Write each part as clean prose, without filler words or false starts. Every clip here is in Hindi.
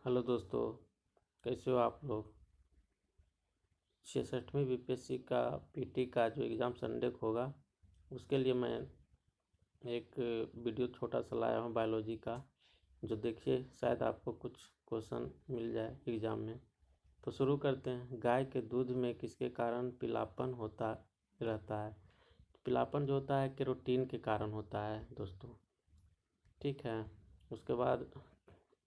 हेलो दोस्तों, कैसे हो आप लोग। 66वीं बीपीएससी का पीटी का जो एग्ज़ाम संडे को होगा उसके लिए मैं एक वीडियो छोटा सा लाया हूँ बायोलॉजी का, जो देखिए शायद आपको कुछ क्वेश्चन मिल जाए एग्ज़ाम में। तो शुरू करते हैं। गाय के दूध में किसके कारण पीलापन होता रहता है। पीलापन जो होता है केरोटीन के कारण होता है दोस्तों, ठीक है। उसके बाद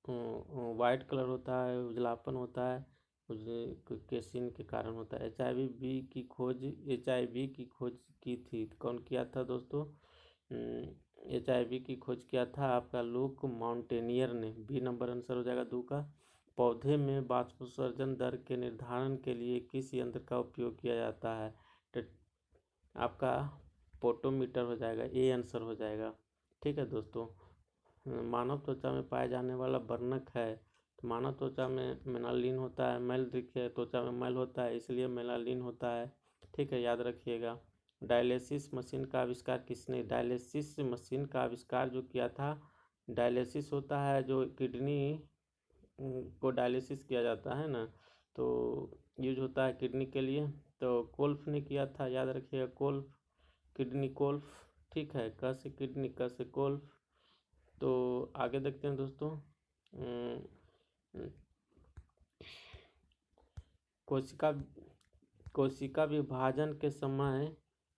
वाइट कलर होता है, उजलापन होता है, केसिन के कारण होता है। एच आई वी की खोज की थी, कौन किया था दोस्तों। HIV की खोज किया था आपका लुक माउंटेनियर ने। बी नंबर आंसर हो जाएगा 2 का। पौधे में वाष्पोत्सर्जन दर के निर्धारण के लिए किस यंत्र का उपयोग किया जाता है। आपका पोटोमीटर हो जाएगा, ए आंसर हो जाएगा, ठीक है दोस्तों। मानव त्वचा में पाए जाने वाला वर्णक है, तो मानव त्वचा में मेलानिन होता है। मैल देखिए त्वचा में मैल होता है, इसलिए मेलानिन होता है, ठीक है, याद रखिएगा। डायलिसिस मशीन का आविष्कार किसने। डायलिसिस मशीन का आविष्कार जो किया था, डायलिसिस होता है जो किडनी को डायलिसिस किया जाता है ना, तो यूज होता है किडनी के लिए। तो कोल्फ ने किया था, याद रखिएगा, कोल्फ, किडनी कोल्फ, ठीक है। क से किडनी, क से कोल्फ। तो आगे देखते हैं दोस्तों। कोशिका कोशिका विभाजन के समय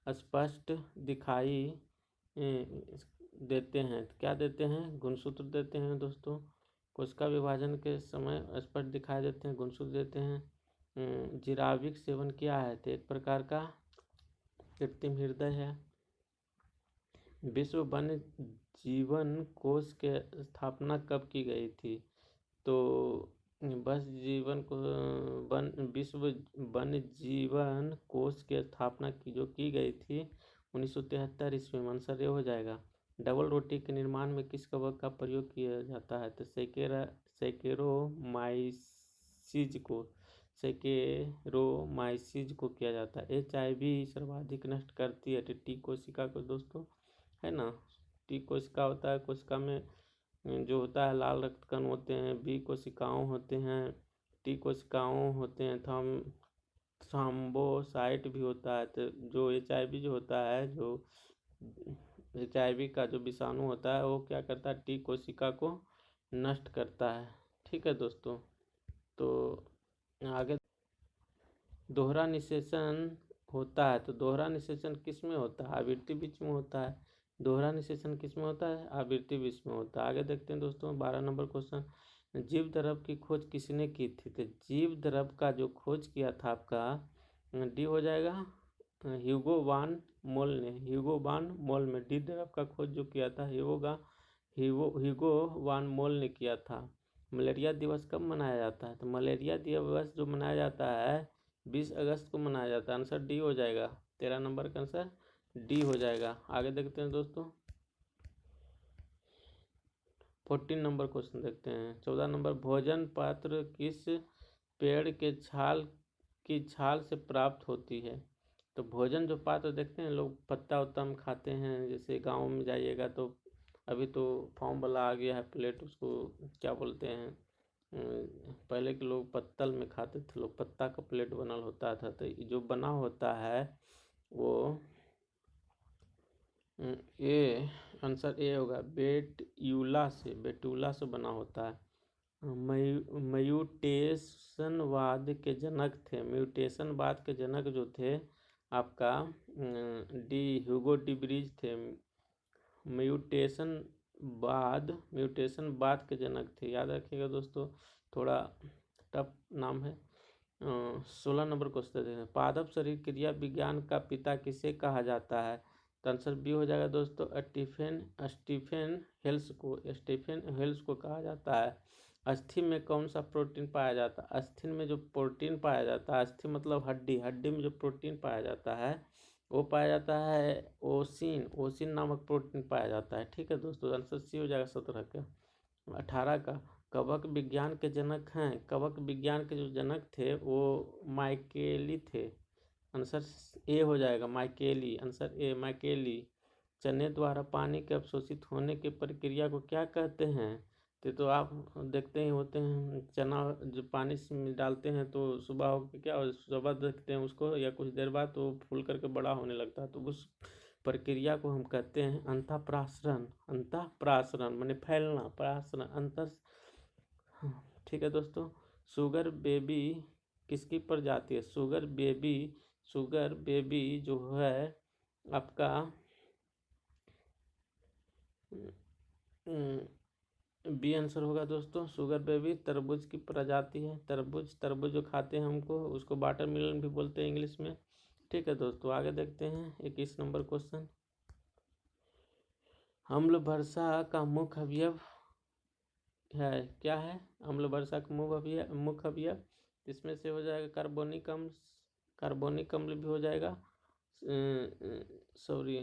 स्पष्ट दिखाई देते हैं, क्या देते हैं, गुणसूत्र देते हैं दोस्तों। कोशिका विभाजन के समय स्पष्ट दिखाई देते हैं, गुणसूत्र देते हैं। जीराविक सेवन क्या है, तो एक प्रकार का कृत्रिम हृदय है। विश्व वन्य जीवन कोष के स्थापना कब की गई थी, तो विश्व वन्य जीवन कोष की स्थापना की गई थी 1973 ईस्वी में। आंसर ये हो जाएगा। डबल रोटी के निर्माण में किस कवक का प्रयोग किया जाता है, तो सेकेरोमाइसिस को किया जाता है। HIV सर्वाधिक नष्ट करती है टी कोशिका को दोस्तों, है ना। टी कोशिका होता है, कोशिका में जो होता है लाल रक्त कण होते हैं, बी कोशिकाओं होते हैं, टी कोशिकाओं होते हैं, थ्रोम्बोसाइट भी होता है। तो जो HIV जो होता है, जो HIV का जो विषाणु होता है वो क्या करता है, टी कोशिका को नष्ट करता है, ठीक है दोस्तों। तो आगे दोहरा निषेचन होता है, तो दोहरा निषेचन किस में होता है, आवृत्ति बीच में होता है। दोहरा निषेचन किस में होता है, आवृत्ति बीच में होता है। आगे देखते हैं दोस्तों 12 नंबर क्वेश्चन। जीव द्रव की खोज किसने की थी, तो जीव द्रव का जो खोज किया था आपका डी हो जाएगा, ह्यूगो वान मोल ने। ह्यूगो वान मोल में डी द्रव का खोज जो किया था ह्यूगो वान मोल ने किया था। मलेरिया दिवस कब मनाया जाता है, तो मलेरिया दिवस जो मनाया जाता है 20 अगस्त को मनाया जाता है। आंसर डी हो जाएगा, 13 नंबर का आंसर डी हो जाएगा। आगे देखते हैं दोस्तों 14 नंबर क्वेश्चन देखते हैं। 14 नंबर, भोजन पात्र किस पेड़ के छाल से प्राप्त होती है, तो भोजन जो पात्र देखते हैं लोग पत्ता उत्ता में खाते हैं, जैसे गाँव में जाइएगा तो अभी तो फॉर्म वाला आ गया है प्लेट, उसको क्या बोलते हैं, पहले के लोग पत्तल में खाते थे, लोग पत्ता का प्लेट बनल होता था। तो जो बना होता है वो ए आंसर ए होगा, बेटुला से बना होता है। म्यूटेशनवाद के जनक थे, म्यूटेशनवाद के जनक जो थे आपका ह्यूगो डी ब्रिज थे। म्यूटेशनवाद के जनक थे, याद रखिएगा दोस्तों, थोड़ा टफ नाम है। 16 नंबर क्वेश्चन देते हैं। पादप शरीर क्रिया विज्ञान का पिता किसे कहा जाता है, तो आंसर बी हो जाएगा दोस्तों, स्टीफन हेल्स को कहा जाता है। अस्थि में कौन सा प्रोटीन पाया जाता है, अस्थि में जो प्रोटीन पाया जाता है, अस्थि मतलब हड्डी, हड्डी में जो प्रोटीन पाया जाता है वो पाया जाता है ओसिन नामक प्रोटीन पाया जाता है, ठीक है दोस्तों। आंसर सी हो जाएगा 17 का। 18 का, कवक विज्ञान के जनक हैं, कवक विज्ञान के जो जनक थे वो माइकेली थे। आंसर ए हो जाएगा, माइकेली, आंसर ए माइकेली। चने द्वारा पानी के अवशोषित होने की प्रक्रिया को क्या कहते हैं, तो आप देखते ही होते हैं, चना जो पानी में डालते हैं तो सुबह होकर क्या सुबह देखते हैं उसको, या कुछ देर बाद तो फूल करके बड़ा होने लगता है। तो उस प्रक्रिया को हम कहते हैं अंतःप्रासरण। अंतःप्रासरण माने फैलना, प्रासरण अंतर। ठीक है दोस्तों। शुगर बेबी किसकी प्रजाति है? शुगर बेबी जो है आपका बी आंसर होगा दोस्तों। शुगर बेबी तरबूज की प्रजाति है। तरबूज जो खाते हैं हमको उसको वाटरमेलन भी बोलते हैं इंग्लिश में। ठीक है दोस्तों, आगे देखते हैं 21 नंबर क्वेश्चन। अम्ल वर्षा का मुख्य अवयव है, क्या है? अम्ल वर्षा का मुख्य अवयव इसमें से हो जाएगा कार्बोनिक अम्ल भी हो जाएगा। Sorry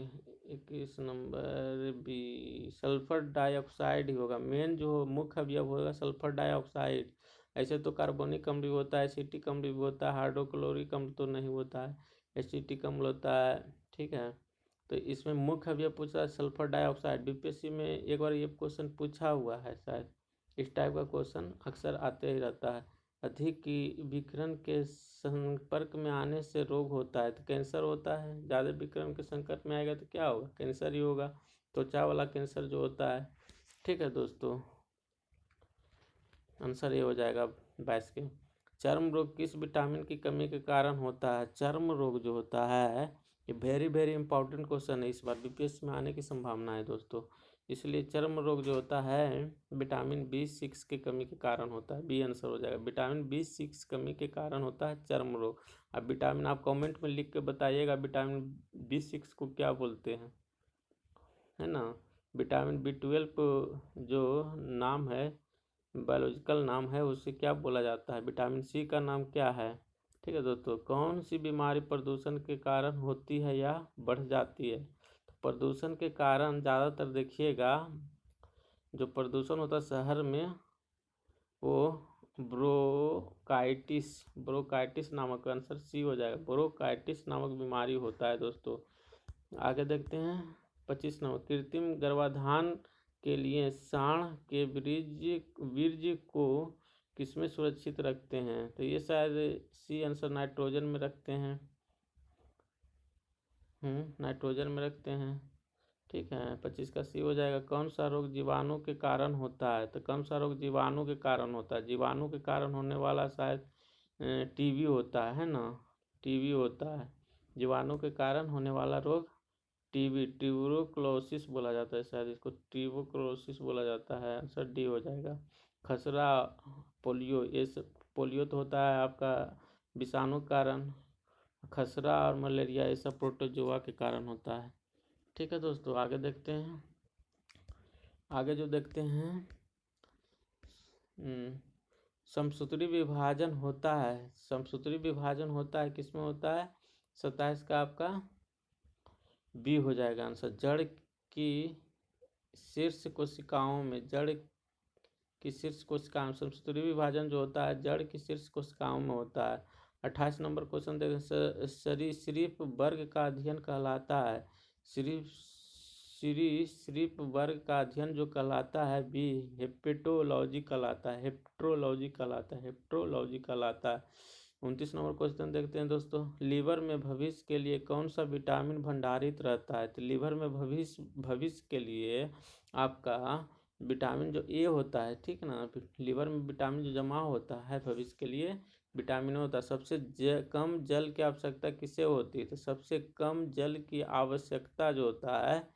21 number B, sulphur dioxide ही होगा। मेन जो मुख्य अवयव होगा सल्फर डाइऑक्साइड। ऐसे तो कार्बोनिक अम्ल भी होता है, एसिटिक अम्ल भी होता है, हाइड्रोक्लोरिक अम्ल तो नहीं होता है, एसिटिक अम्ल होता है। ठीक है, तो इसमें मुख्य अवयव पूछा है सल्फर डाइऑक्साइड। बीपीएससी में एक बार ये क्वेश्चन पूछा हुआ है शायद, इस टाइप का क्वेश्चन अक्सर आते ही रहता है। अधिक की विकिरण के संपर्क में आने से रोग होता है, तो कैंसर होता है। ज़्यादा विकिरण के संपर्क में आएगा तो क्या होगा? कैंसर ही होगा, त्वचा वाला कैंसर जो होता है। ठीक है दोस्तों, आंसर ये हो जाएगा 22 के। चर्म रोग किस विटामिन की कमी के कारण होता है? चर्म रोग जो होता है, ये वेरी वेरी इंपॉर्टेंट क्वेश्चन है, इस बार बीपीएससी में आने की संभावना है दोस्तों। इसलिए चर्म रोग जो होता है विटामिन B6 की कमी के कारण होता है। बी आंसर हो जाएगा, विटामिन B6 कमी के कारण होता है चर्म रोग। अब विटामिन आप कमेंट में लिख के बताइएगा विटामिन B6 को क्या बोलते हैं, है ना। विटामिन B12 जो नाम है, बायोलॉजिकल नाम है, उसे क्या बोला जाता है? विटामिन C का नाम क्या है? ठीक है दोस्तों, कौन सी बीमारी प्रदूषण के कारण होती है या बढ़ जाती है? तो प्रदूषण के कारण ज़्यादातर देखिएगा जो प्रदूषण होता है शहर में, वो ब्रोंकाइटिस नामक, आंसर सी हो जाएगा, ब्रोंकाइटिस नामक बीमारी होता है दोस्तों। आगे देखते हैं 25 नंबर। कृत्रिम गर्भाधान के लिए सांड के वीर्य को किसमें सुरक्षित रखते हैं? तो ये शायद सी आंसर, नाइट्रोजन में रखते हैं। नाइट्रोजन में रखते हैं। ठीक है, 25 का सी हो जाएगा। कौन सा रोग जीवाणु के कारण होता है? तो कौन सा रोग जीवाणु के कारण होता है? जीवाणु के कारण होने वाला शायद टीबी होता है ना, टीबी होता है। जीवाणु के कारण होने वाला रोग टीबी, ट्यूबरकुलोसिस बोला जाता है शायद, इसको ट्यूबरकुलोसिस बोला जाता है। आंसर डी हो जाएगा। खसरा, पोलियो, ये सब पोलियो तो होता है आपका विषाणु के कारण, खसरा और मलेरिया ये सब प्रोटोजोआ के कारण होता है। ठीक है दोस्तों, आगे देखते हैं। आगे जो देखते हैं समसूत्री विभाजन होता है। समसूत्री विभाजन होता है किसमें होता है? 27 का आपका बी हो जाएगा आंसर। जड़ की शीर्ष कोशिकाओं में, जड़ की शीर्ष कोशिकाओं में समसूत्री विभाजन जो होता है जड़ की शीर्ष कोशिकाओं में होता है। 28 नंबर क्वेश्चन देखें। सरीसृप वर्ग का अध्ययन कहलाता है, सरीसृप वर्ग का अध्ययन जो कहलाता है बी हेपेटोलॉजी कहलाता है, हेप्ट्रोलॉजी कहलाता है, हेप्ट्रोलॉजी कहलाता है। 29 नंबर क्वेश्चन देखते हैं दोस्तों। लीवर में भविष्य के लिए कौन सा विटामिन भंडारित रहता है? तो लीवर में भविष्य के लिए आपका विटामिन जो ए होता है, ठीक है ना, लीवर में विटामिन जो जमा होता है भविष्य के लिए विटामिन होता है। सबसे कम जल की आवश्यकता किसे होती है? तो सबसे कम जल की आवश्यकता जो होता है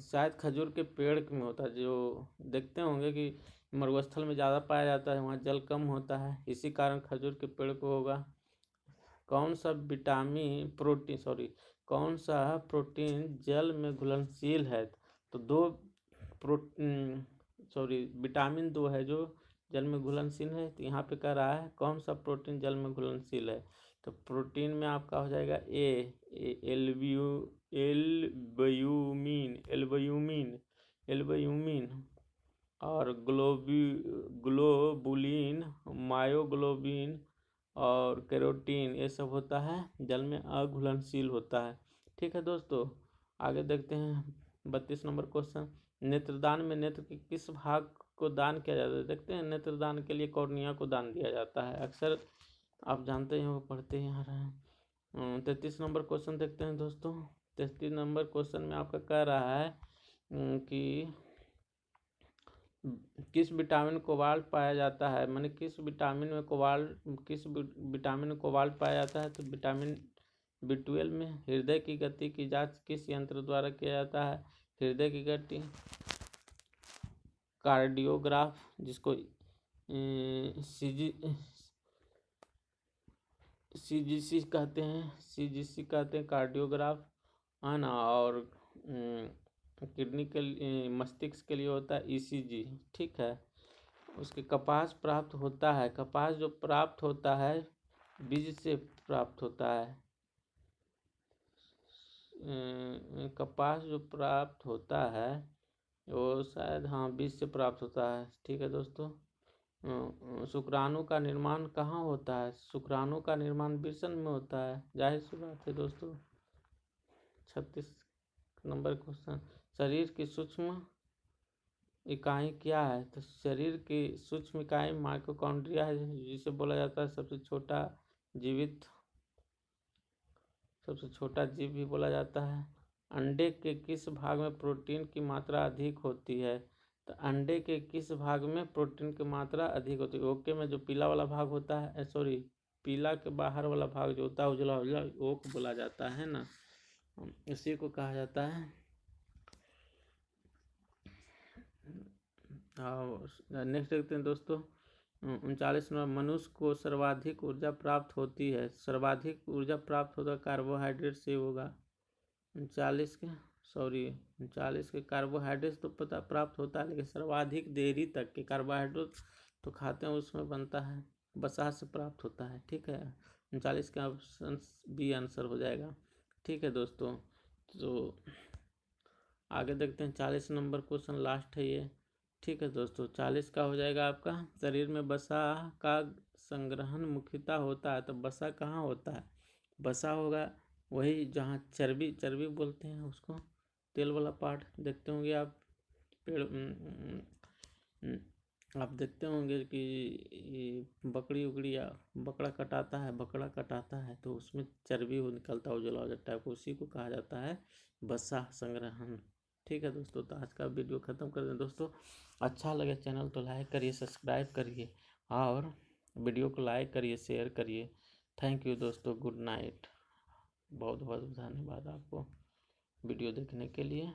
शायद खजूर के पेड़ में होता है। जो देखते होंगे कि मरुस्थल में ज़्यादा पाया जाता है, वहाँ जल कम होता है, इसी कारण खजूर के पेड़ को होगा। कौन सा प्रोटीन जल में घुलनशील है? तो विटामिन 2 है जो जल में घुलनशील है। तो यहाँ पे कह रहा है कौन सा प्रोटीन जल में घुलनशील है? तो प्रोटीन में आपका हो जाएगा एल्ब्यूमिन और ग्लोबुलिन, मायोग्लोबिन और कैरोटीन, ये सब होता है जल में अघुलनशील होता है। ठीक है दोस्तों, आगे देखते हैं 32 नंबर क्वेश्चन। नेत्रदान में नेत्र के किस भाग को दान किया जाता है। देखते हैं नेत्रदान के लिए कॉर्निया को दान दिया जाता है, अक्सर आप जानते ही हो, पढ़ते ही आ रहे हैं। 33 नंबर क्वेश्चन देखते हैं दोस्तों। 33 नंबर क्वेश्चन में आपका कह रहा है कि किस विटामिन कोबाल्ट पाया जाता है, माने किस विटामिन में कोबाल्ट पाया जाता है। तो विटामिन B12 में। हृदय की गति की जांच किस यंत्र द्वारा किया जाता है। हृदय की गति कार्डियोग्राफ, जिसको CGC कहते हैं, कार्डियोग्राफ, है ना। और किडनी के लिए, मस्तिष्क के लिए होता है ECG, ठीक है। उसके कपास प्राप्त होता है, कपास जो प्राप्त होता है बीज से प्राप्त होता है। कपास जो प्राप्त होता है वो शायद, हाँ, बीज से प्राप्त होता है, ठीक है दोस्तों। शुक्राणु का निर्माण कहाँ होता है। शुक्राणु का निर्माण वृषण में होता है, जाहिर सी बात है दोस्तों। 36 नंबर क्वेश्चन, शरीर की सूक्ष्म इकाई क्या है। तो शरीर की सूक्ष्म इकाई माइटोकॉन्ड्रिया है, जिसे बोला जाता है सबसे छोटा जीव भी बोला जाता है। अंडे के किस भाग में प्रोटीन की मात्रा अधिक होती है। तो अंडे के किस भाग में प्रोटीन की मात्रा अधिक होती है। ओके में जो पीला वाला भाग होता है, सॉरी, पीला के बाहर वाला भाग जो होता है उजला उजला, ओक बोला जाता है ना, इसी को कहा जाता है। नेक्स्ट देखते हैं दोस्तों। 39 नंबर, मनुष्य को सर्वाधिक ऊर्जा प्राप्त होती है। सर्वाधिक ऊर्जा प्राप्त होता कार्बोहाइड्रेट से होगा। 39 के कार्बोहाइड्रेट तो पता प्राप्त होता है, लेकिन सर्वाधिक देरी तक के कार्बोहाइड्रेट तो खाते हैं, उसमें बनता है, वसा से प्राप्त होता है, ठीक है। 39 का ऑप्शन बी आंसर हो जाएगा, ठीक है दोस्तों। तो आगे देखते हैं 40 नंबर क्वेश्चन, लास्ट है ये, ठीक है दोस्तों। 40 का हो जाएगा आपका, शरीर में वसा का संग्रहण मुख्यतः होता है। तो वसा कहाँ होता है। वसा होगा वही जहाँ चर्बी बोलते हैं उसको, तेल वाला पार्ट देखते होंगे आप। पेड़ आप देखते होंगे कि बकरी या बकरा कटाता है तो उसमें चर्बी हो निकलता है उजला उजला टाइप, उसी को कहा जाता है वसा संग्रहण, ठीक है दोस्तों। तो आज का वीडियो ख़त्म कर दें दोस्तों। अच्छा लगे चैनल तो लाइक करिए, सब्सक्राइब करिए और वीडियो को लाइक करिए, शेयर करिए। थैंक यू दोस्तों, गुड नाइट। बहुत बहुत धन्यवाद आपको वीडियो देखने के लिए।